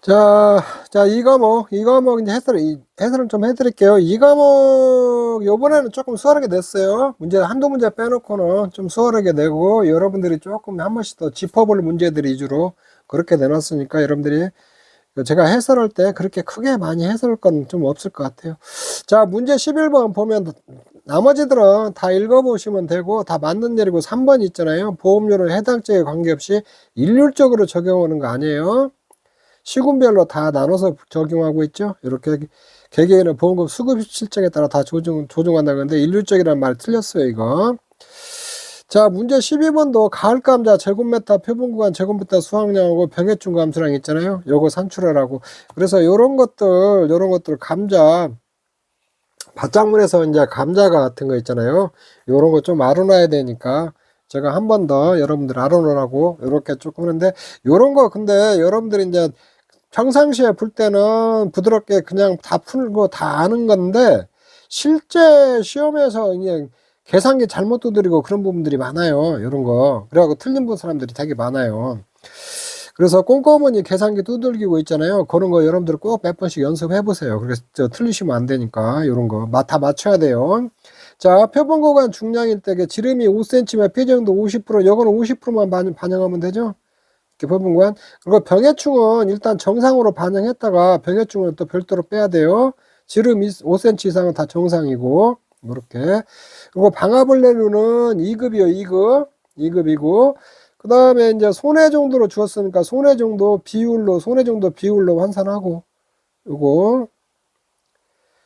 이 과목 이제 해설을 좀 해드릴게요. 이 과목 요번에는 조금 수월하게 냈어요. 문제 한두 문제 빼놓고는 좀 수월하게 내고, 여러분들이 조금 한 번씩 더 짚어볼 문제들 위주로 그렇게 내놨으니까, 여러분들이 제가 해설할 때 그렇게 크게 많이 해설할 건 좀 없을 것 같아요. 자, 문제 11번 보면 나머지들은 다 읽어보시면 되고 다 맞는 예이고, 3번 있잖아요. 보험료를 해당 지역에 관계없이 일률적으로 적용하는 거 아니에요. 시군별로 다 나눠서 적용하고 있죠. 이렇게 개개인의 보험금 수급 실정에 따라 다 조정한다는 건데, 일률적이라는 말이 틀렸어요, 이거. 자, 문제 12번도 가을감자 제곱메타 표본구간 제곱메타 수확량하고 병해충 감수량 있잖아요. 요거 산출하라고. 그래서 요런 것들 감자 밭작물에서 이제 감자가 같은 거 있잖아요. 요런 거 좀 알아놔야 되니까 제가 한 번 더 여러분들 알아놓으라고 이렇게 조금 하는데, 요런 거 근데 여러분들이 이제 평상시에 풀 때는 부드럽게 그냥 다 풀고 다 아는 건데, 실제 시험에서 그냥 계산기 잘못 두드리고 그런 부분들이 많아요. 이런 거. 그래갖고 틀린 사람들이 되게 많아요. 그래서 꼼꼼히 계산기 두들기고 있잖아요. 그런 거 여러분들 꼭 몇 번씩 연습해 보세요. 그래서 틀리시면 안 되니까 이런 거 다 맞춰야 돼요. 자, 표본구간 중량일 때 지름이 5cm면 피정도 50%, 요거는 50%만 반영하면 되죠. 표본구간. 그리고 병해충은 일단 정상으로 반영했다가 병해충은 또 별도로 빼야 돼요. 지름 5cm 이상은 다 정상이고, 이렇게. 그리고 방아벌레류는 2급이요, 2급이고, 그 다음에 이제 손해 정도로 주었으니까 손해 정도 비율로 환산하고, 요거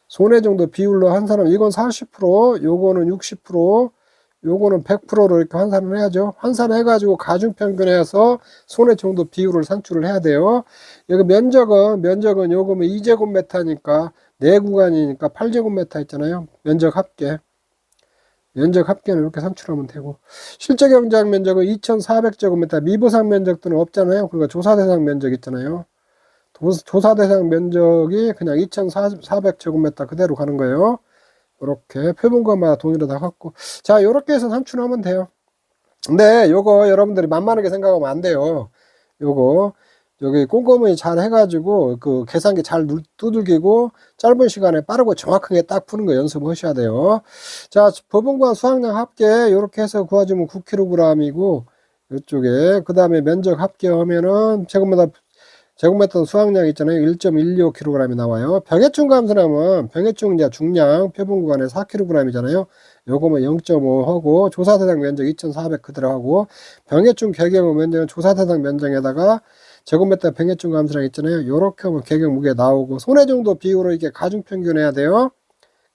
손해 정도 비율로 환산하면 이건 40%, 요거는 60%, 요거는 100%로 이렇게 환산을 해야죠. 환산해가지고 가중평균해서 손해 정도 비율을 산출을 해야 돼요. 여기 면적은 요거면 2제곱미터니까 4구간이니까 8제곱미터 있잖아요. 면적 합계. 면적 합계는 이렇게 산출하면 되고, 실제 경작 면적은 2400제곱미터, 미보상 면적들은 없잖아요. 그러니까 조사 대상 면적 있잖아요. 조사 대상 면적이 그냥 2400제곱미터 그대로 가는 거예요. 이렇게 표본과마다 동일하다 갖고, 자, 요렇게 해서 산출하면 돼요. 근데 요거 여러분들이 만만하게 생각하면 안 돼요. 요거 여기 꼼꼼히 잘 해가지고 그 계산기 잘 두들기고 짧은 시간에 빠르고 정확하게 딱 푸는 거 연습하셔야 돼요. 자, 표본과 수확량 합계 요렇게 해서 구해주면 9kg이고, 이쪽에 그 다음에 면적 합계하면은 제곱미터 수확량 있잖아요. 1.125kg이 나와요. 병해충 감소량은 병해충 이제 중량 표본 구간에 4kg이잖아요. 요거면 0.5 하고, 조사 대상 면적 2,400 그대로 하고, 병해충 개경 면적은 조사 대상 면적에다가 제곱미터 병해충 감소량 있잖아요. 요렇게 하면 개경 무게 나오고, 손해 정도 비율로 이렇게 가중 평균해야 돼요.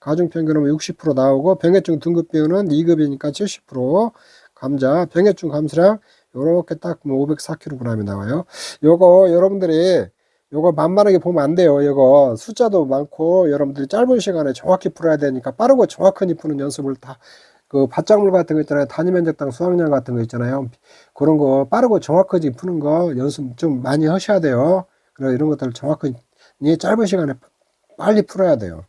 가중 평균하면 60% 나오고, 병해충 등급 비율은 2급이니까 70%. 감자 병해충 감소량 요렇게 딱 504kg이 나와요. 요거 여러분들이 요거 만만하게 보면 안 돼요. 요거 숫자도 많고 여러분들이 짧은 시간에 정확히 풀어야 되니까 빠르고 정확하게 푸는 연습을 다, 그 밭작물 같은 거 있잖아요. 단위 면적당 수확량 같은 거 있잖아요. 그런 거 빠르고 정확하게 푸는 거 연습 좀 많이 하셔야 돼요. 그래 이런 것들을 정확하게 짧은 시간에 빨리 풀어야 돼요.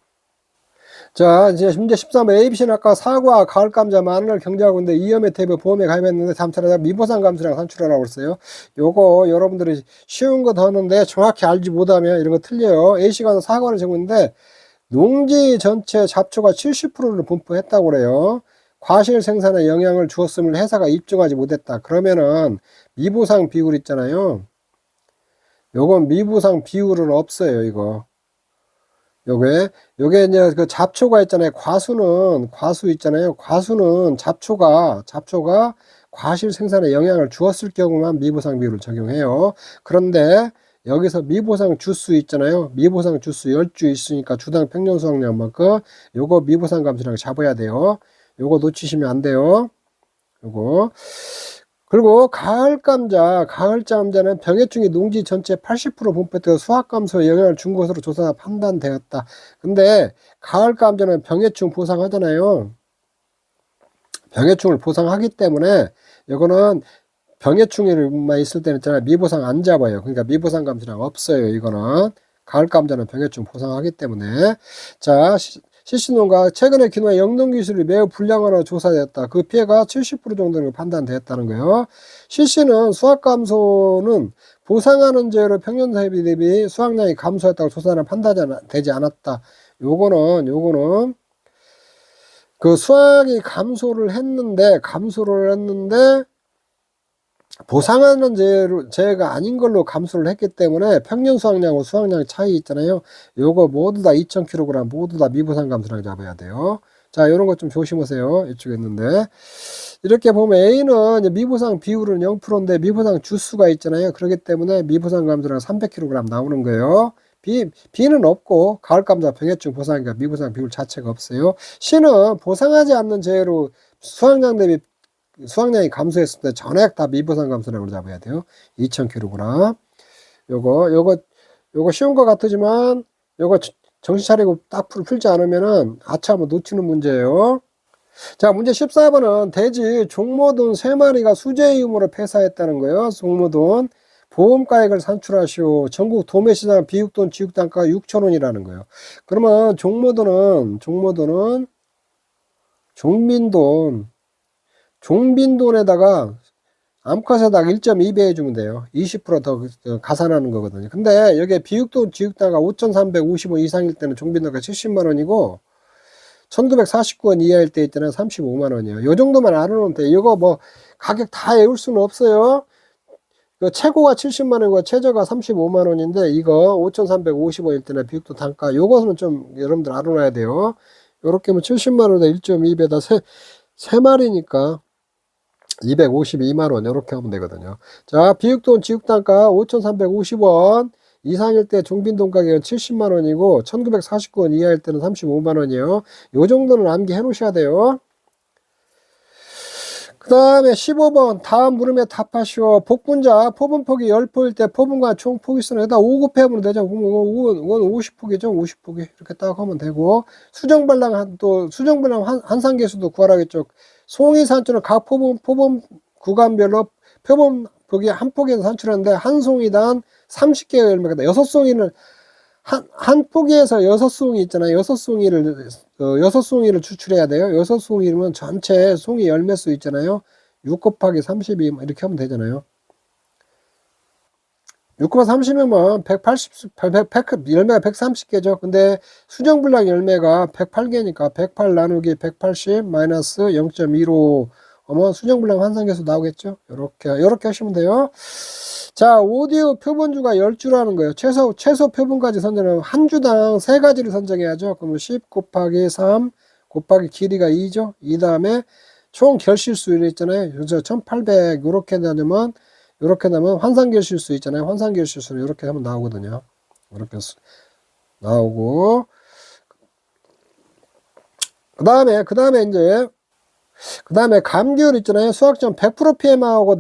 자, 이제 문제 13번 ABC는 아까 사과, 가을감자, 마늘 경제하고 있는데 위험의 탭에 보험에 가입했는데 다음 차례 미보상 감수량 산출하라고 그랬어요. 요거 여러분들이 쉬운 거 더 하는데 정확히 알지 못하면 이런 거 틀려요. A씨가 사과를 적었는데 농지 전체 잡초가 70%를 분포했다고 그래요. 과실 생산에 영향을 주었음을 회사가 입증하지 못했다. 그러면은 미보상 비율 있잖아요. 요건 미보상 비율은 없어요, 이거. 요게 이제 그 잡초가 있잖아요. 과수 있잖아요. 과수는 잡초가 과실 생산에 영향을 주었을 경우만 미보상 비율을 적용해요. 그런데 여기서 미보상 주수 있잖아요. 미보상 주수 10주 있으니까 주당 평년 수확량만큼 요거 미보상 감수량 잡아야 돼요. 요거 놓치시면 안 돼요. 요거. 그리고 가을감자는 병해충이 농지 전체 80% 분포되어 수확감소에 영향을 준 것으로 조사 판단되었다. 근데 가을감자는 병해충 보상하잖아요. 병해충을 보상하기 때문에 이거는 병해충만 있을 때는 있잖아요. 미보상 안 잡아요. 그러니까 미보상 감소량 없어요. 이거는 가을감자는 병해충 보상하기 때문에. 자, 실시농가 최근에 기존의 영농기술이 매우 불량화로 조사되었다. 그 피해가 70% 정도는 판단되었다는 거예요. 실시는 수확감소는 보상하는 제로 평년 대비 수확량이 감소했다고 조사는 판단되지 않았다. 요거는 그 수확이 감소를 했는데 보상하는 제가 아닌 걸로 감소를 했기 때문에 평년 수확량하고 수확량 차이 있잖아요. 요거 모두 다 2000kg 모두 다 미보상 감소량 잡아야 돼요. 자, 요런 것 좀 조심하세요. 이쪽에 있는데. 이렇게 보면 A는 이제 미보상 비율은 0%인데 미보상 주수가 있잖아요. 그렇기 때문에 미보상 감소량 300kg 나오는 거예요. B는 없고 가을 감자 병해충 보상이니까 미보상 비율 자체가 없어요. C는 보상하지 않는 재해로 수확량이 감소했을 때 전액 다 미보상 감소량으로 잡아야 돼요. 2000kg. 요거 쉬운 것 같지만 요거 정신 차리고 딱 풀지 않으면은 아차 한번 놓치는 문제예요. 자, 문제 14번은 대지 종모돈 3마리가 수재 이음으로 폐사했다는 거예요. 종모돈 보험가액을 산출하시오. 전국 도매시장 비육돈 지육단가가 6,000원이라는 거예요. 그러면 종모돈은 종빈돈에다가 암컷에다가 1.2배 해주면 돼요. 20% 더 가산하는 거거든요. 근데 여기에 비육돈 지육단가 5,350원 이상일 때는 종빈돈가 70만원이고 1949원 이하일 때 있잖아요. 35만원이에요. 요 정도만 알아놓으면 돼. 이거 뭐 가격 다 외울 수는 없어요. 최고가 70만원이고 최저가 35만원인데 이거 5,350원일 때는 비육돈 단가 요것은 좀 여러분들 알아놔야 돼요. 요렇게 하면 70만원에 1.2배다 세 마리니까 252만원 이렇게 하면 되거든요. 자, 비육돈 지육단가 5,350원 이상일 때 종빈돈 가격은 70만원이고 1949원 이하일 때는 35만원이에요. 요 정도는 암기해 놓으셔야 돼요. 그 다음에 15번 다음 물음에 답하시오. 복분자 포분폭이 10포일 때 포분과 총 포기수는 여기다 5 곱해보면 되죠. 이건 50포기죠. 50포기 이렇게 딱 하면 되고 수정발랑 한상계수도 구하라겠죠. 송이 산출은 각 포분 구간별로 표본폭이 한 포기에서 산출하는데 한 송이당 30개의 열매가 6송이는 한 포기에서 6송이 있잖아요. 6송이를 추출해야 돼요. 6송이면 전체 송이 열매수 있잖아요. 6 곱하기 32 이렇게 하면 되잖아요. 6 곱하기 30이면 열매가 130개죠. 근데 수정불량 열매가 108개니까 108 나누기 180 마이너스 0.15 어머 수정불량 환상계수 나오겠죠. 요렇게 하시면 돼요. 자, 오디오 표본주가 10주라는 거예요. 최소 표본까지 선정하면 한 주당 3가지를 선정해야죠. 그러면 10 곱하기 3 곱하기 길이가 2죠. 이 다음에 총 결실수율이 있잖아요. 그래서 1800 요렇게 나누면 환상결실수 있잖아요. 환상결실수는 이렇게 하면 나오거든요. 이렇게 나오고 그 다음에 감귤 있잖아요. 수확점 100% 피해 나오고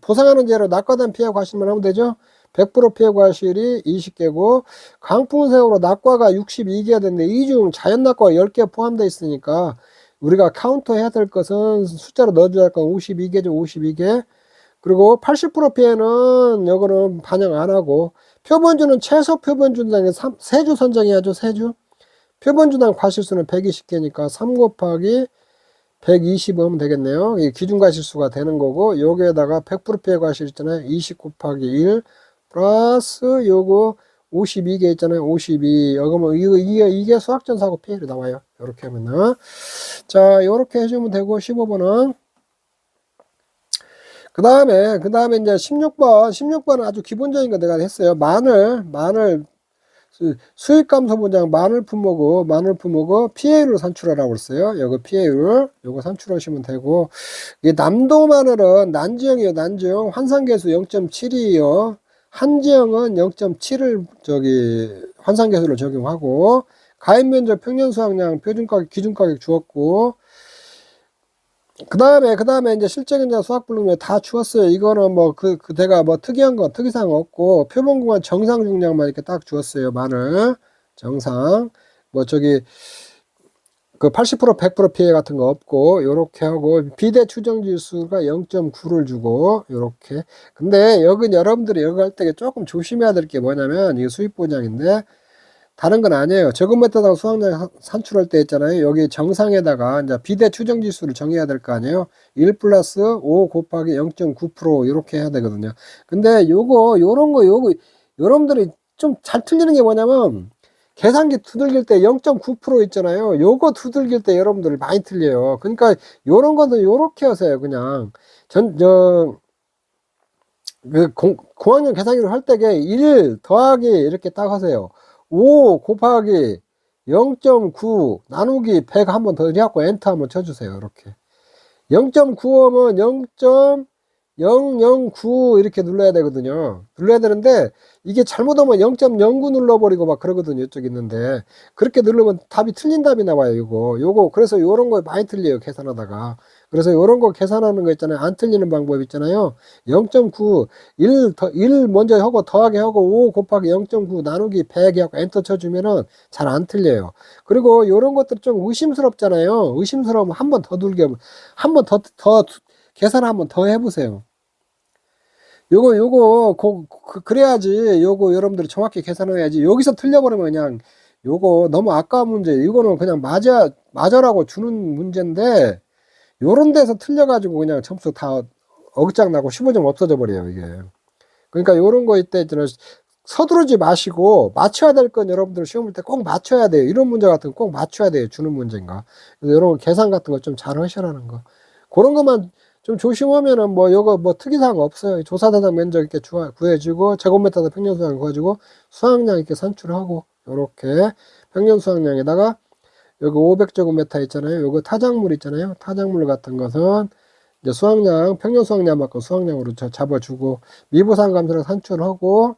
보상하는 제로 낙과된 피해 과실만 하면 되죠. 100% 피해 과실이 20개고 강풍새우로 낙과가 62개가 됐는데 이 중 자연 낙과가 10개 포함되어 있으니까 우리가 카운터 해야 될 것은 숫자로 넣어줘야 할 건 52개죠. 52개. 그리고 80% 피해는 요거는 반영 안 하고 표본주는 최소 표본주당 3주 선정해야죠. 3주. 표본주당 과실수는 120개니까 3 곱하기 120 하면 되겠네요. 이 기준 과실수가 되는 거고 여기에다가 100% 피해 과실 있잖아요. 20 곱하기 1 플러스 요거 52개 있잖아요. 52. 여기면 이게 수학전 사고 피해로 나와요. 이렇게 하면은 자, 요렇게 해주면 되고 15번은 그 다음에 이제 16번은 아주 기본적인 거 내가 했어요. 마늘 수익 감소 분장 마늘 품목을 PA로 산출하라고 했어요. 여기 PA를 요거 산출하시면 되고 이 남도 마늘은 난지형이에요. 난지형 환상계수 0.7이에요. 한지형은 0.7을 환상계수를 적용하고 가입 면적 평년 수확량 표준가격 기준가격 주었고 그 다음에 이제 실제 견자 수학 불능률 다 주었어요. 이거는 내가 특이한 거, 특이사항 없고, 표본 구간 정상 중량만 이렇게 딱 주었어요. 마늘. 정상. 80% 100% 피해 같은 거 없고, 요렇게 하고, 비대 추정 지수가 0.9를 주고, 요렇게. 근데 여러분들이 여기 할 때 조금 조심해야 될 게 뭐냐면, 이게 수입 보장인데, 다른 건 아니에요. 제곱 메타당 수확량 산출할 때 있잖아요. 여기 정상에다가 이제 비대 추정 지수를 정해야 될 거 아니에요. 1 플러스 5 곱하기 0.9% 이렇게 해야 되거든요. 근데 요거 여러분들이 좀 잘 틀리는 게 뭐냐면 계산기 두들길 때 0.9% 있잖아요. 요거 두들길 때 여러분들 많이 틀려요. 그러니까 요런 거는 요렇게 하세요. 그냥 공학용 계산기로 할 때게 1 더하기 이렇게 딱 하세요. 5 곱하기 0.9 나누기 100 한번 더 해갖고 엔터 한번 쳐주세요. 이렇게 0.95면 0.009 이렇게 눌러야 되거든요. 눌러야 되는데 이게 잘못하면 0.09 눌러버리고 막 그러거든요. 이쪽 있는데 그렇게 누르면 답이 틀린 답이 나와요. 요거 그래서 요런 거 많이 틀려요. 계산하다가. 그래서 요런 거 계산하는 거 있잖아요. 안 틀리는 방법 있잖아요. 0.9 1 먼저 하고 더하기 하고 5 곱하기 0.9 나누기 100 하고 엔터 쳐주면은 잘 안 틀려요. 그리고 요런 것들 좀 의심스럽잖아요. 의심스러우면 한 번 더 한 번 더 계산 한번 더 해보세요. 그래야지 여러분들이 정확히 계산을 해야지. 여기서 틀려버리면 그냥 요거 너무 아까운 문제. 이거는 그냥 맞아라고 주는 문제인데 요런 데서 틀려가지고 그냥 점수 다 어긋장 나고 15점 없어져 버려요, 이게. 그러니까 요런 거 있때 서두르지 마시고 맞춰야 될 건 여러분들 시험 볼 때 꼭 맞춰야 돼요. 이런 문제 같은 거 꼭 맞춰야 돼요. 주는 문제인가. 그래서 이런 계산 같은 거 좀 잘 하시라는 거. 그런 것만 좀 조심하면은 요거 특이사항 없어요. 조사 대상 면적 이렇게 구해주고 제곱미터 평균 수확량 구해주고 수확량 이렇게 산출하고 요렇게 평균 수확량에다가 여기 500제곱미터 있잖아요. 요거 타작물 있잖아요. 타작물 같은 것은 이제 수확량 평균 수확량 받고 수확량으로 잡아주고 미부상 감소를 산출하고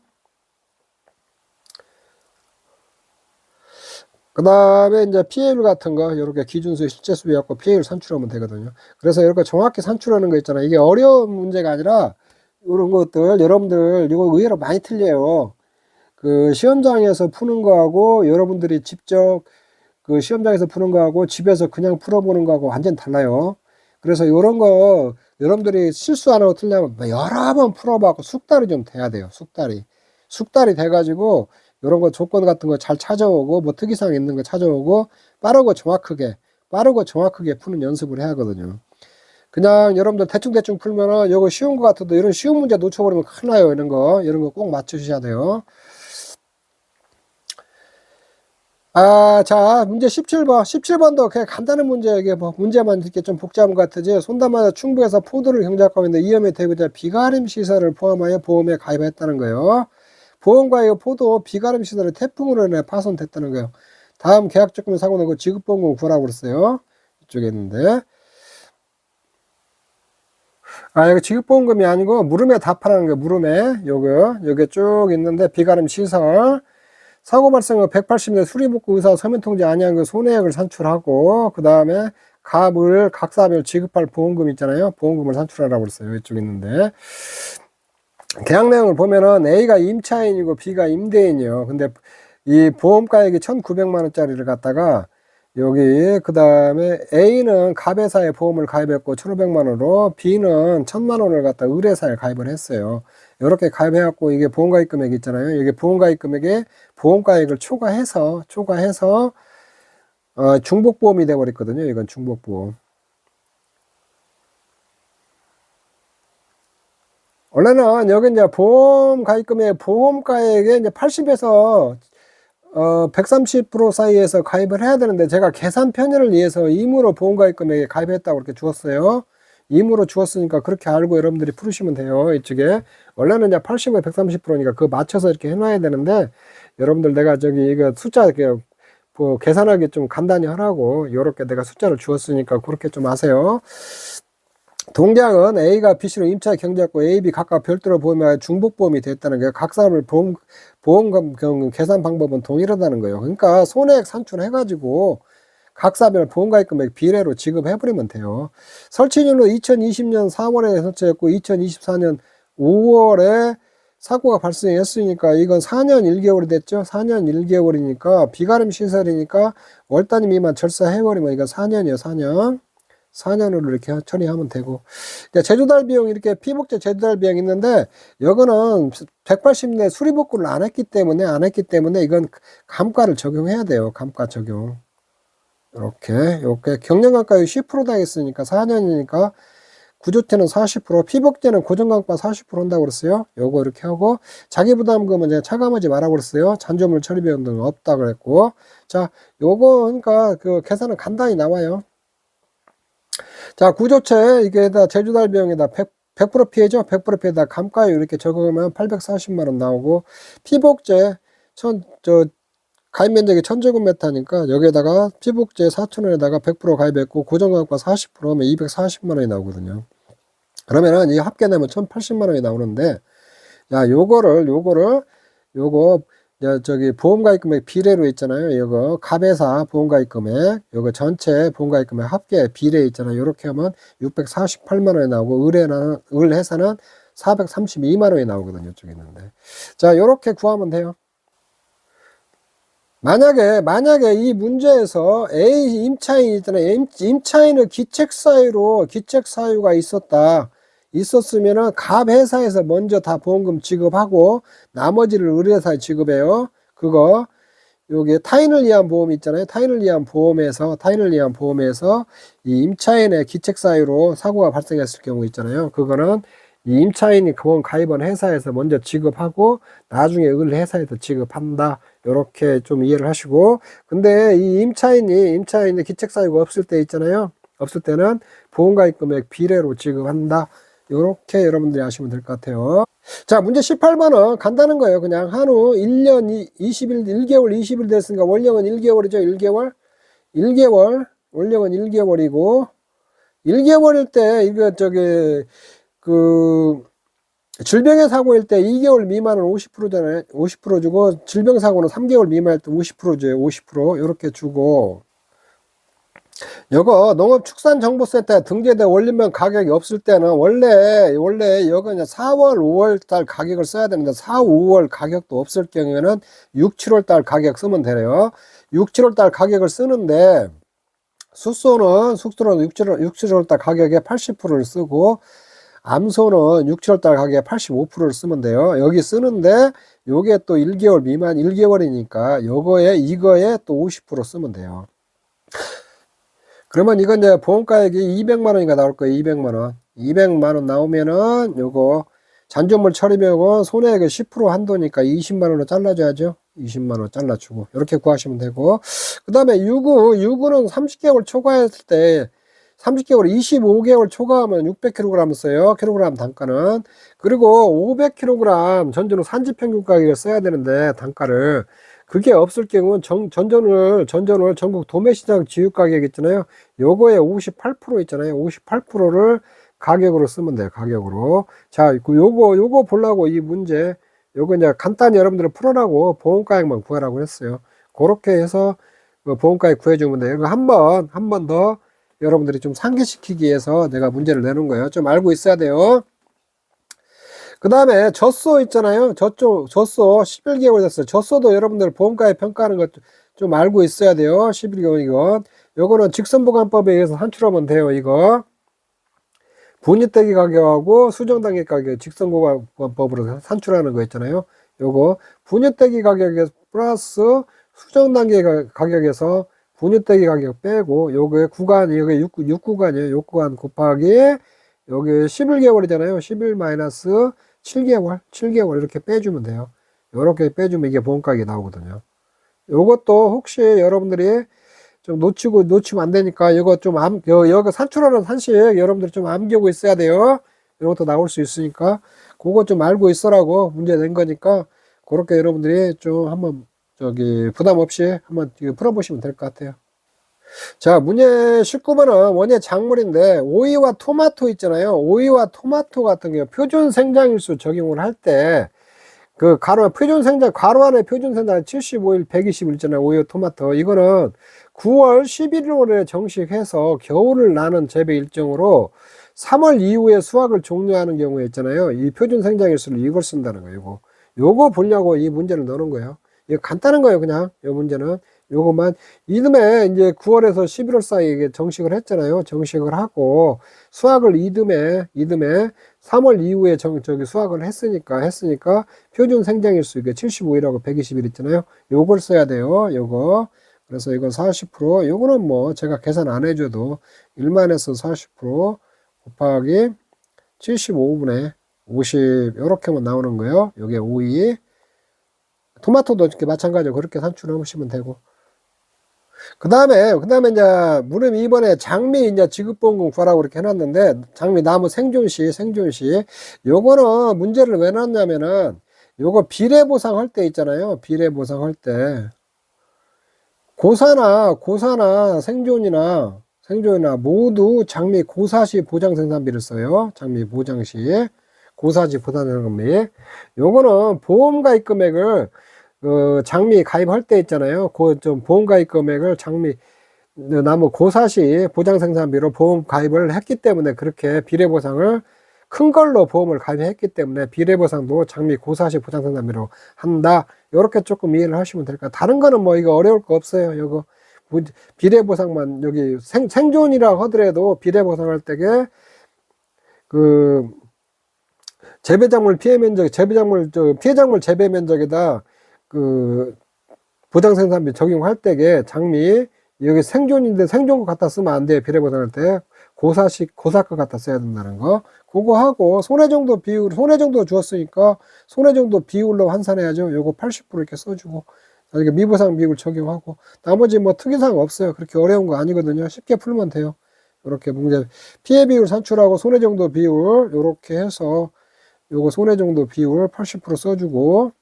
그 다음에 이제 PA율 같은 거, 이렇게 기준수의 실제수 갖고 PA율 산출하면 되거든요. 그래서 이렇게 정확히 산출하는 거 있잖아요. 이게 어려운 문제가 아니라, 이런 것들, 여러분들, 이거 의외로 많이 틀려요. 그 시험장에서 푸는 거하고, 여러분들이 직접 그 시험장에서 푸는 거하고, 집에서 그냥 풀어보는 거하고 완전 달라요. 그래서 이런 거, 여러분들이 실수 안 하고 틀려면 여러 번 풀어봐고 숙달이 좀 돼야 돼요. 숙달이 돼가지고, 이런 거 조건 같은 거 잘 찾아오고 특이사항 있는 거 찾아오고 빠르고 정확하게 푸는 연습을 해야 하거든요. 그냥 여러분들 대충 풀면은 이거 쉬운 거 같아도 이런 쉬운 문제 놓쳐버리면 큰일 나요. 이런 거 꼭 맞추셔야 돼요. 자, 문제 17번. 17번도 그냥 간단한 문제, 이게 문제만 이렇게 좀 복잡한 것 같으지. 손담아 충북에서 포도를 경작하고 있는데 위험에 대비자 비가림 시설을 포함하여 보험에 가입했다는 거예요. 보험과 이 포도 비가림 시설을 태풍으로 인해 파손됐다는 거예요. 다음 계약 조건을 사고 나고 지급보험금 구하라고 그랬어요. 이쪽에 있는데. 여기 지급보험금이 아니고 물음에 답하라는 거예요. 물음에. 요게 쭉 있는데 비가림 시설. 사고 발생 후 180일 수리복구 의사 서면 통지 아니한 그 손해액을 산출하고 그 다음에 각사별 지급할 보험금 있잖아요. 보험금을 산출하라고 그랬어요. 이쪽에 있는데. 계약 내용을 보면은 A가 임차인이고 B가 임대인이요. 근데 이 보험가액이 1,900만원짜리를 갖다가 여기 그 다음에 A는 갑회사에 보험을 가입했고 1,500만원으로 B는 1,000만원을 갖다 의뢰사에 가입을 했어요. 이렇게 가입해갖고 이게 보험가입 금액 있잖아요. 이게 보험가입 금액에 보험가액을 초과해서 중복보험이 돼버렸거든요. 이건 중복보험. 원래는 여기 이제 보험 가입금액, 보험가액에 이제 80에서 130% 사이에서 가입을 해야 되는데 제가 계산 편의를 위해서 임으로 보험 가입금액에 가입했다고 이렇게 주었어요. 임으로 주었으니까 그렇게 알고 여러분들이 풀으시면 돼요. 이쪽에. 원래는 이제 80에 130%니까 그거 맞춰서 이렇게 해놔야 되는데 여러분들 내가 이거 숫자 이렇게 계산하기 좀 간단히 하라고 이렇게 내가 숫자를 주었으니까 그렇게 좀 아세요. 동작은 A가 B씨로 임차 경제했고 A, B 각각 별도로 보험에 중복보험이 됐다는 거예요. 각 사람의 보험금 계산 방법은 동일하다는 거예요. 그러니까 손해액 산출해가지고 각사별 보험가입금액 비례로 지급해버리면 돼요. 설치일로 2020년 4월에 설치했고 2024년 5월에 사고가 발생했으니까 이건 4년 1개월이 됐죠. 4년 1개월이니까 비가림 시설이니까 월 단위 미만 절사해버리면 이거 4년이에요. 4년. 4년으로 이렇게 처리하면 되고. 그러니까 제조달 비용, 이렇게 피복제 제조달 비용 있는데, 이거는 180내 수리복구를 안 했기 때문에 이건 감가를 적용해야 돼요. 감가 적용. 이렇게 경량감가율 10%다 했으니까 4년이니까 구조태는 40%, 피복제는 고정감가 40% 한다고 그랬어요. 요거 이렇게 하고, 자기부담금은 이제 차감하지 말라고 그랬어요. 잔존물 처리 비용 등은 없다 그랬고. 자, 요거 그러니까 그 계산은 간단히 나와요. 자, 구조체 이게다 제조달 비용에다 100% 피해죠. 100% 피해다 감가율 이렇게 적으면 840만 원 나오고, 피복제 가입 면적이 1000제곱미터니까 여기에다가 피복제 4,000원에다가 100% 가입했고 고정가격과 40%면 240만 원이 나오거든요. 그러면은 이 합계내면 1080만 원이 나오는데, 야, 요거 저기 보험가입 금액 비례로 있잖아요. 이거 갑회사 보험가입 금액, 요거 전체 보험가입 금액 합계 비례 있잖아요. 요렇게 하면 648만 원이 나오고, 을회사는 432만 원이 나오거든요. 이쪽에 있는데. 자, 요렇게 구하면 돼요. 만약에 이 문제에서 A 임차인 있잖아요. 임차인은 기책 사유가 있었으면은 갑 회사에서 먼저 다 보험금 지급하고 나머지를 의뢰사에 지급해요. 그거 여기 타인을 위한 보험 있잖아요. 타인을 위한 보험에서 이 임차인의 기책 사유로 사고가 발생했을 경우 있잖아요. 그거는 이 임차인이 보험 가입한 회사에서 먼저 지급하고 나중에 의뢰사에서 지급한다. 요렇게 좀 이해를 하시고, 근데 이 임차인이 기책 사유가 없을 때 있잖아요. 없을 때는 보험가입 금액 비례로 지급한다. 요렇게 여러분들이 아시면 될 것 같아요. 자, 문제 18번은 간단한 거예요. 그냥 한우 1년 20일, 1개월 20일 됐으니까 원령은 1개월이죠. 1개월. 원령은 1개월이고, 1개월일 때, 이거 질병의 사고일 때 2개월 미만은 50%잖아요. 50% 주고, 질병사고는 3개월 미만일 때 50% 줘요. 50%. 요렇게 주고, 요거 농업축산정보센터에 등재된 원리면 가격이 없을 때는 원래 여기 이제 4월, 5월 달 가격을 써야 되는데 4, 5월 가격도 없을 경우에는 6, 7월 달 가격 쓰면 돼요. 6, 7월 달 가격을 쓰는데 숙소는 6, 7월 달 가격에 80%를 쓰고 암소는 6, 7월 달 가격에 85%를 쓰면 돼요. 여기 쓰는데 요게 또 1개월 미만 1개월이니까 이거에 또 50% 쓰면 돼요. 그러면 이건 이제 보험가액이 200만 원인가 나올 거예요. 200만 원. 200만 원 나오면은 요거 잔존물 처리비용은 손해액의 10% 한도니까 20만 원으로 잘라줘야죠. 20만 원 잘라주고 이렇게 구하시면 되고, 그 다음에 유구는 30개월 초과했을 때 30개월 25개월 초과하면 600kg 써요. 킬로그램 단가는. 그리고 500kg 전전후 산지평균 가격을 써야 되는데 단가를, 그게 없을 경우는 전전월 전국 도매시장 지유가격 있잖아요. 요거에 58% 있잖아요. 58%를 가격으로 쓰면 돼요. 가격으로. 자, 요거 보려고 이 문제, 요거 이제 간단히 여러분들은 풀어라고 보험가액만 구하라고 했어요. 그렇게 해서 보험가액 구해주면 돼요. 이거 한 번 더 여러분들이 좀 상기시키기 위해서 내가 문제를 내는 거예요. 좀 알고 있어야 돼요. 그 다음에 젖소 있잖아요. 젖소 11개월 됐어요. 젖소도 여러분들 보험가액 평가하는 것 좀 알고 있어야 돼요. 11개월 이건. 요거는 직선보관법에 의해서 산출하면 돼요. 이거. 분유대기 가격하고 수정단계 가격 직선보관법으로 산출하는 거 있잖아요. 요거 분유대기 가격에 플러스 수정단계 가격에서 분유대기 가격 빼고 요게 구간, 여기 6구간이에요. 6구간 곱하기 여기 11개월이잖아요. 11 마이너스 7개월 이렇게 빼주면 돼요. 이렇게 빼주면 이게 보험가격이 나오거든요. 요것도 혹시 여러분들이 좀 놓치면 안 되니까 이거 좀 여기 산출하는 산식 여러분들이 좀 암기하고 있어야 돼요. 이것도 나올 수 있으니까 그거 좀 알고 있으라고 문제 낸 거니까 그렇게 여러분들이 좀 한번 부담 없이 한번 풀어보시면 될 것 같아요. 자, 문제 19번은 원예 작물인데 오이와 토마토 있잖아요. 오이와 토마토 같은 경우 표준 생장일수 적용을 할 때 괄호 안에 표준 생장 75일, 120일 있잖아요. 오이와 토마토. 이거는 9월 11월에 정식해서 겨울을 나는 재배 일정으로 3월 이후에 수확을 종료하는 경우에 있잖아요. 이 표준 생장일수를 이걸 쓴다는 거예요. 요거 보려고 이 문제를 넣는 거예요. 이거 간단한 거예요. 그냥 이 문제는 요것만 이듬해 이제 9월에서 11월 사이에 정식을 했잖아요. 정식을 하고 수확을 이듬해 3월 이후에 저기 수확을 했으니까 표준 생장일수 이게 75일하고 120일 있잖아요. 요걸 써야 돼요. 요거. 그래서 이건 40%, 요거는 뭐 제가 계산 안 해줘도 1만에서 40% 곱하기 75분의 50 요렇게만 나오는 거예요. 요게 5이. 토마토도 이렇게 마찬가지로 그렇게 산출을 하시면 되고. 그 다음에 이제 물음 이번에 장미 이제 지급보험금 구하라고 이렇게 해놨는데, 장미 나무 생존시 요거는 문제를 왜 놨냐면은 요거 비례보상 할 때 있잖아요. 비례보상 할 때 고사나 생존이나 모두 장미 고사시 보장생산비를 써요. 장미 보장시 고사시 보장생산비. 요거는 보험가입 금액을 장미 가입할 때 있잖아요. 그 좀 보험 가입 금액을 장미 나무 고사시 보장 생산비로 보험 가입을 했기 때문에 그렇게 비례보상을 큰 걸로 보험을 가입했기 때문에 비례보상도 장미 고사시 보장 생산비로 한다. 이렇게 조금 이해를 하시면 될까요? 다른 거는 뭐 이거 어려울 거 없어요. 이거 비례보상만 여기 생존이라고 하더라도 비례보상할 때게 그 재배작물 피해 면적 피해작물 재배 면적에다 그 보장생산비 적용할 때게 장미 여기 생존인데 생존 거 갖다 쓰면 안 돼요. 비례보상할 때 고사거 갖다 써야 된다는 거. 그거 하고 손해정도 주었으니까 손해정도 비율로 환산해야죠. 요거 80% 이렇게 써주고 이렇게 미보상 비율 적용하고 나머지 뭐 특이사항 없어요. 그렇게 어려운 거 아니거든요. 쉽게 풀면 돼요. 이렇게 문제 피해 비율 산출하고 손해정도 비율 요렇게 해서 요거 손해정도 비율 80% 써주고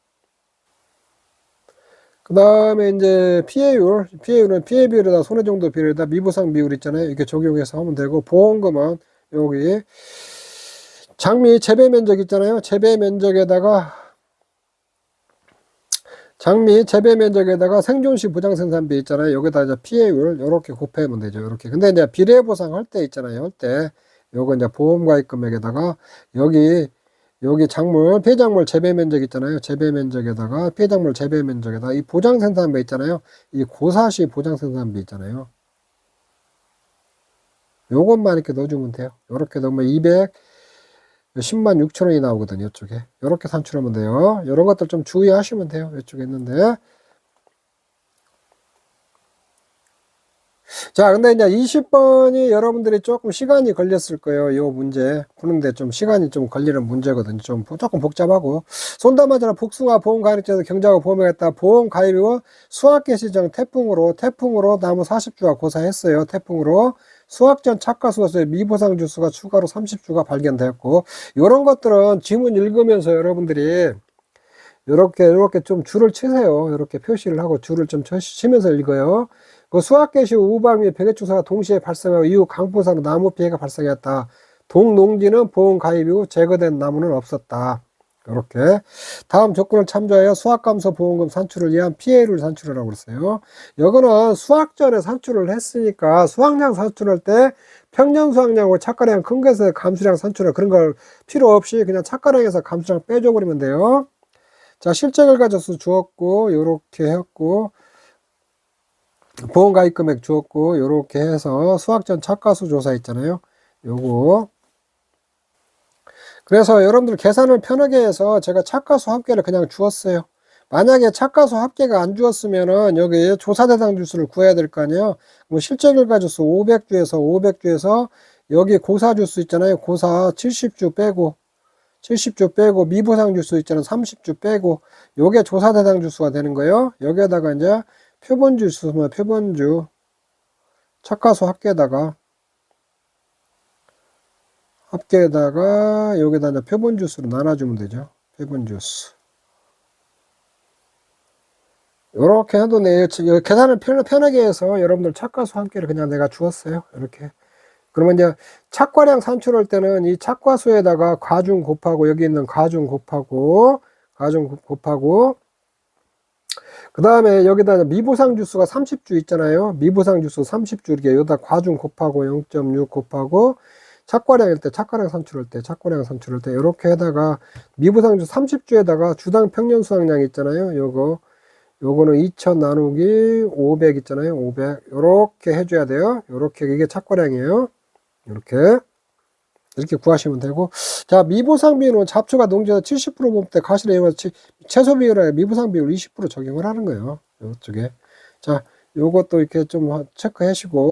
그 다음에 이제 피해율은 피해 비율에다 손해정도 비율에다 미보상 비율 있잖아요. 이렇게 적용해서 하면 되고 보험금은 여기 장미 재배 면적 있잖아요. 재배 면적에다가 생존시 보장생산비 있잖아요. 여기다 이제 피해율 요렇게 곱하면 되죠. 요렇게. 근데 이제 비례보상 할 때 있잖아요. 할 때 요거 이제 보험가입 금액에다가 여기 폐작물 재배 면적 있잖아요. 재배 면적에다가 폐작물 재배 면적에다가 이 보장 생산비 있잖아요. 이 고사시 보장 생산비 있잖아요. 요것만 이렇게 넣어주면 돼요. 요렇게 넣으면 210만 6천 원이 나오거든요. 이쪽에. 요렇게 산출하면 돼요. 요런 것들 좀 주의하시면 돼요. 이쪽에 있는데. 자, 근데 이제 20번이 여러분들이 조금 시간이 걸렸을 거예요. 이 문제 푸는데 좀 시간이 좀 걸리는 문제거든요. 조금 복잡하고. 손담아잖아. 복숭아 보험 가입자도 경작하고 보험하겠다. 보험 가입 후 수확 시정 태풍으로 나무 40주가 고사했어요. 태풍으로. 수확 전 착과수로서의 미보상 주수가 추가로 30주가 발견되었고, 요런 것들은 지문 읽으면서 여러분들이 요렇게 좀 줄을 치세요. 이렇게 표시를 하고 줄을 좀 치면서 읽어요. 그 수확 개시 후 우박 및 백해충사가 동시에 발생하고 이후 강풍사로 나무 피해가 발생했다. 동농지는 보험 가입 이후 제거된 나무는 없었다. 이렇게 다음 조건을 참조하여 수확감소 보험금 산출을 위한 피해율 산출하라고 그랬어요. 이거는 수확 전에 산출을 했으니까 수확량 산출할 때 평년 수확량하고 착가량 큰 것에서 감수량 산출을 그런 걸 필요 없이 그냥 착가량에서 감수량 빼줘 버리면 돼요. 자, 실제 결과적수 주었고 요렇게 했고 보험 가입 금액 주었고 요렇게 해서 수확 전 착과수 조사 있잖아요. 요거 그래서 여러분들 계산을 편하게 해서 제가 착과수 합계를 그냥 주었어요. 만약에 착과수 합계가 안 주었으면은 여기 조사 대상 주수를 구해야 될 거 아니에요. 뭐 실제 결과 주수 500주에서 여기 고사 주수 있잖아요. 고사 70주 빼고 미보상 주수 있잖아요. 30주 빼고 요게 조사 대상 주수가 되는 거예요. 여기에다가 이제 표본주 쓰면 표본주 착과수 합계에다가 여기다 이제 표본주수로 나눠주면 되죠. 표본주수. 요렇게 해도 계산을 편하게 해서 여러분들 착과수 합계를 그냥 내가 주었어요. 이렇게. 그러면 이제 착과량 산출할 때는 이 착과수에다가 가중 곱하고 여기 있는 가중 곱하고 그 다음에 여기다 미보상 주수가 30주 있잖아요. 미보상 주수 30주 이렇게 여기다 과중 곱하고 0.6 곱하고 착과량일 때 착과량 산출할 때 이렇게 해다가 미보상 주 30주에다가 주당 평년 수확량 있잖아요. 요거 요거는 2000 나누기 500 있잖아요. 500. 요렇게 해줘야 돼요. 요렇게, 이게 착과량이에요. 요렇게. 이렇게 구하시면 되고. 자, 미보상 비율은 잡초가 농지에서 70% 뽑을 때 가시를 이용해서 채소 비율에 미보상 비율 20% 적용을 하는 거예요. 요쪽에. 자, 요것도 이렇게 좀 체크해 주시고.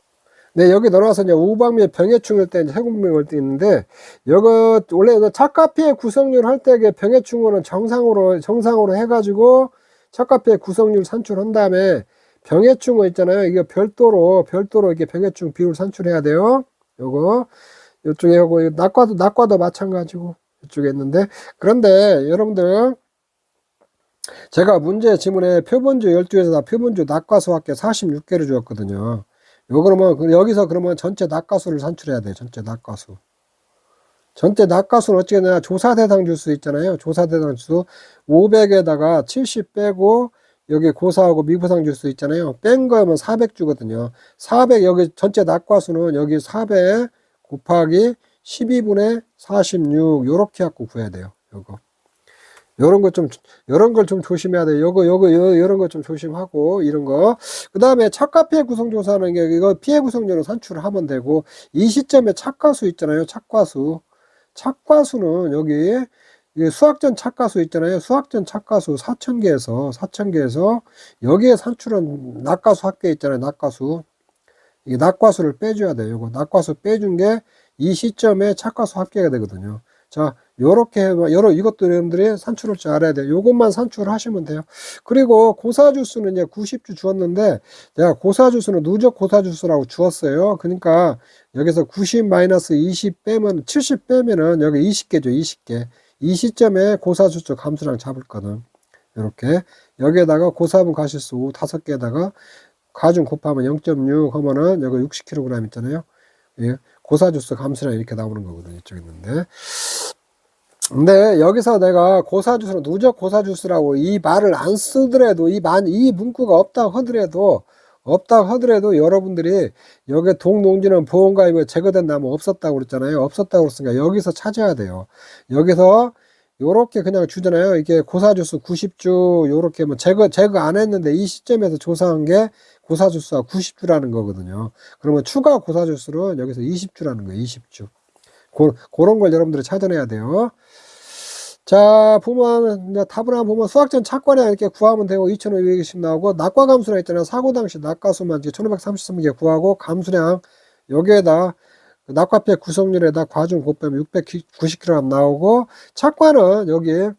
네, 여기 넣어놔서 이제 우방비의 병해충일 때, 해군병일 때 있는데, 이거, 원래 착가피의 구성률 할 때, 병해충은 정상으로 해가지고, 착가피의 구성률 산출한 다음에, 병해충은 있잖아요. 이게 별도로 이렇게 병해충 비율 산출해야 돼요. 요거. 이쪽에 하고, 낙과도 마찬가지고, 이쪽에 있는데, 그런데 여러분들, 제가 문제 지문에 표본주 12에서 표본주 낙과수 합계 46개를 주었거든요. 그러면, 여기서 그러면 전체 낙과수를 산출해야 돼요. 전체 낙과수. 전체 낙과수는 어떻게 되냐. 조사 대상 주수 있잖아요. 조사 대상 주수 500에다가 70 빼고, 여기 고사하고 미부상 주수 있잖아요. 뺀 거면 400 주거든요. 400, 여기 전체 낙과수는 여기 400 곱하기 12분의 46, 요렇게 갖고 구해야 돼요. 요거. 요런 걸 좀 조심해야 돼요. 요런 거 좀 조심하고, 이런 거. 그 다음에 착가 피해 구성조사하는 게, 이거 피해 구성률을 산출을 하면 되고, 이 시점에 착가수 있잖아요. 착과수. 착과수는 여기, 수학전 착가수 있잖아요. 수학전 착가수 4,000개에서, 여기에 산출은 낙과수 합계 있잖아요. 낙과수. 이 낙과수를 빼줘야 돼요. 요거 낙과수 빼준 게 이 시점에 착과수 합계가 되거든요. 자, 요렇게 이것도 여러분들이 산출할 줄 알아야 돼요. 요것만 산출하시면 돼요. 그리고 고사주수는 이제 90주 주었는데, 제가 고사주수는 누적 고사주수라고 주었어요. 그러니까 여기서 90-20 빼면 70 빼면은 여기 20개죠. 20개. 이 시점에 고사주수 감수량 잡을 거는 이렇게 여기에다가 고사분 가실수 5개에다가 가중 곱하면 0.6 하면은 여기 60kg 있잖아요. 예. 고사주수 감수량 이렇게 나오는 거거든요. 이쪽에 있는데. 근데 여기서 내가 고사주수는 누적 고사주수라고 이 말을 안 쓰더라도 이 문구가 없다고 하더라도 여러분들이 여기 동농지는 보험가입에 제거된 나무 없었다고 그랬잖아요. 없었다고 그랬으니까 여기서 찾아야 돼요. 여기서 요렇게 그냥 주잖아요. 이게 고사주수 90주 요렇게 뭐 제거 안 했는데 이 시점에서 조사한 게 고사주수가 90주라는 거거든요. 그러면 추가 고사주수는 여기서 20주라는 거예요. 20주. 그런 걸 여러분들이 찾아내야 돼요. 자, 보면, 이제 답을 한번 보면 수학전 착과량 이렇게 구하면 되고 2,520 나오고, 낙과 감수량 있잖아요. 사고 당시 낙과수만 이제 1,533개 구하고, 감수량 여기에다 낙과피해 구성률에다 과중 곱하면 690kg 나오고, 착과는 여기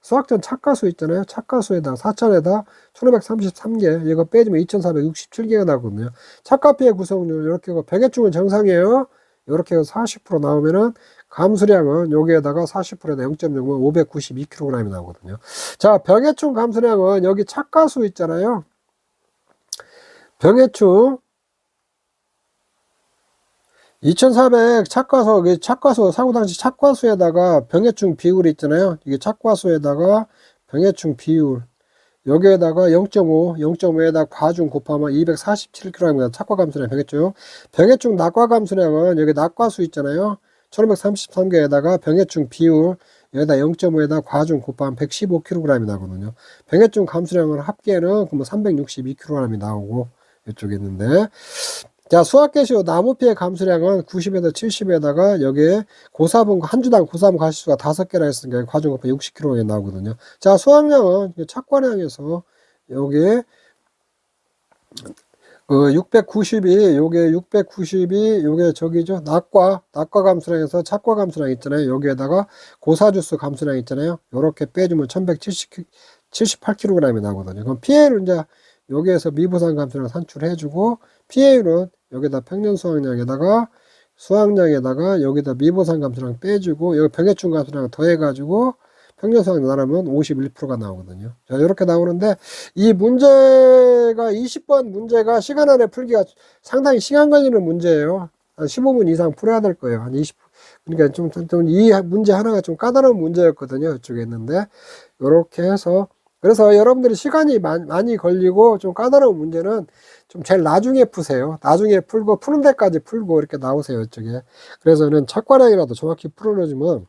수학전 착과수 있잖아요. 착과수에다 4,000에다 1,533개, 이거 빼주면 2,467개가 나오거든요. 착과피해 구성률 이렇게 하고, 병해충은 정상이에요. 이렇게 해서 40% 나오면은 감수량은 여기에다가 40%에다 0.6은 592kg이 나오거든요. 자, 병해충 감수량은 여기 착가수 있잖아요. 병해충 2400 착과수 사고 당시 착과수에다가 병해충 비율이 있잖아요. 이게 착과수에다가 병해충 비율 여기에다가 0.5에다 과중 곱하면 247kg입니다. 착과 감수량 병해충. 병해충 낙과 감수량은 여기 낙과수 있잖아요. 1533개에다가 병해충 비율 여기다 0.5에다 과중 곱하면 115kg이 나거든요. 병해충 감수량은 합계는 362kg이 나오고 이쪽에 있는데, 자, 수학계시로 나무 피해 감수량은 90에서 70에다가 여기에 고사분 한 주당 고사분 가시수가 5개라 했으니까 과중 곱하면 60kg이 나오거든요. 자, 수확량은 착과량에서 여기에 692, 요게 저기죠. 낙과 감수량에서 착과 감수량 있잖아요. 여기에다가 고사주수 감수량 있잖아요. 요렇게 빼주면 1178kg이 나오거든요. 그럼 피해를 이제 여기에서 미부상 감수량 산출해주고, 피해율은 여기다 평년 수확량에다가 여기다 미부상 감수량 빼주고, 여기 병해충 감수량 더해가지고, 평년 수확량 나누면 51%가 나오거든요. 자, 이렇게 나오는데, 이 문제가 20번 문제가 시간 안에 풀기가 상당히 시간 걸리는 문제예요. 한 15분 이상 풀어야 될 거예요. 한 20분. 그러니까 좀 이 문제 하나가 좀 까다로운 문제였거든요. 이쪽에 있는데, 이렇게 해서, 그래서 여러분들이 시간이 많이 걸리고 좀 까다로운 문제는 좀 제일 나중에 푸세요. 나중에 풀고, 푸는 데까지 풀고 이렇게 나오세요. 이쪽에. 그래서는 착과량이라도 정확히 풀어주면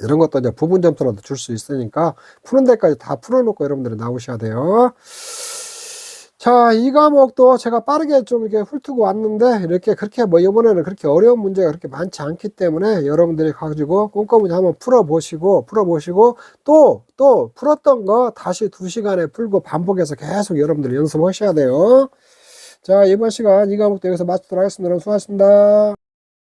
이런 것도 이제 부분 점수라도 줄 수 있으니까 푸는 데까지 다 풀어놓고 여러분들이 나오셔야 돼요. 자, 이 과목도 제가 빠르게 좀 이렇게 훑고 왔는데, 이렇게 그렇게 뭐 이번에는 그렇게 어려운 문제가 그렇게 많지 않기 때문에 여러분들이 가지고 꼼꼼히 한번 풀어보시고 또 풀었던 거 다시 2시간에 풀고 반복해서 계속 여러분들이 연습하셔야 돼요. 자, 이번 시간 이 과목도 여기서 마치도록 하겠습니다. 여러분 수고하셨습니다.